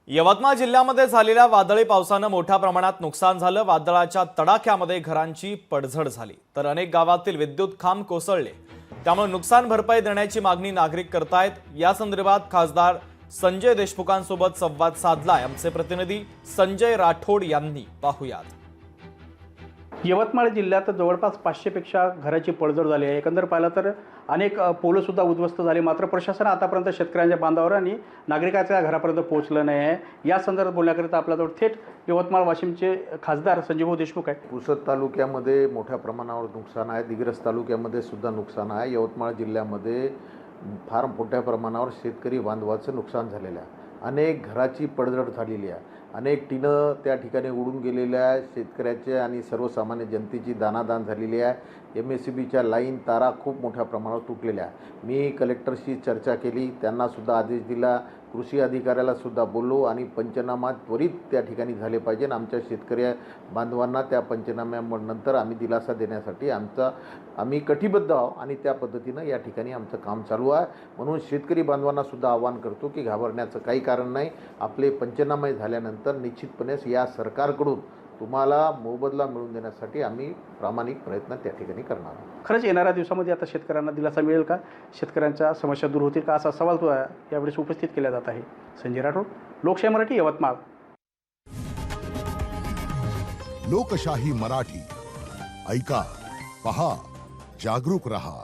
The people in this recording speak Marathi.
यवतमाळ जिल्ह्यामध्ये झालेल्या वादळी पावसानं मोठ्या प्रमाणात नुकसान झालं। वादळाच्या तडाख्यामध्ये घरांची पडझड झाली तर अनेक गावातील विद्युत खांब कोसळले। त्यामुळे नुकसान भरपाई देण्याची मागणी नागरिक करतायत। या संदर्भात खासदार संजय देशमुखांसोबत संवाद साधलाय आमचे प्रतिनिधी संजय राठोड यांनी। पाहूयात। यवतमाळ जिल्ह्यात जवळपास 500 पेक्षा घराची पडझड झाली आहे। एकंदर पाहिलं तर अनेक पोल सुद्धा उद्ध्वस्त झाले। मात्र प्रशासन आतापर्यंत शेतकऱ्यांच्या बांधावर आणि नागरिकांच्या घरापर्यंत पोहोचलं नाही आहे। या संदर्भात बोलण्याकरिता आपल्याजवळ थेट यवतमाळ वाशिमचे खासदार संजय देशमुख आहे। पुसद तालुक्यामध्ये मोठ्या प्रमाणावर नुकसान आहे। दिग्रस तालुक्यामध्ये सुद्धा नुकसान आहे। यवतमाळ जिल्ह्यामध्ये फार मोठ्या प्रमाणावर शेतकरी बांधवाचं नुकसान झालेलं आहे। अनेक घराची पडझड झालेली आहे। अनेक टिनं त्या ठिकाणी उडून गेलेल्या आहे। शेतकऱ्याचे आणि सर्वसामान्य जनतेची दानादान झालेली आहे। MSCBच्या लाईन तारा खूप मोठ्या प्रमाणावर तुटलेल्या आहे। मी कलेक्टरशी चर्चा केली, त्यांना सुद्धा आदेश दिला, कृषी अधिकाऱ्याला सुद्धा बोललो आणि पंचनामा त्वरित त्या ठिकाणी झाले पाहिजे। आमच्या शेतकरी बांधवांना त्या पंचनाम्यानंतर आम्ही दिलासा देण्यासाठी आम्ही कटिबद्ध आहोत आणि त्या पद्धतीनं या ठिकाणी आमचं काम चालू आहे। म्हणून शेतकरी बांधवांना सुद्धा आवाहन करतो की घाबरण्याचं काही कारण नाही। आपले पंचनामे झाल्यानंतर निश्चितपणे या सरकारकडून तुम्हाला मोबदला मिळवून देण्यासाठी आम्ही प्रामाणिक प्रयत्न त्या ठिकाणी करणार आहोत। खरंच येणाऱ्या दिवसामध्ये आता शेतकऱ्यांना दिलासा मिळेल का? शेतकऱ्यांच्या समस्या दूर होतील का? असा सवाल तो यावेळेस उपस्थित केला जात आहे। संजय राठोड, लोकशाही मराठी, यवतमाळ। लोकशाही मराठी ऐका, पहा, जागरूक रहा।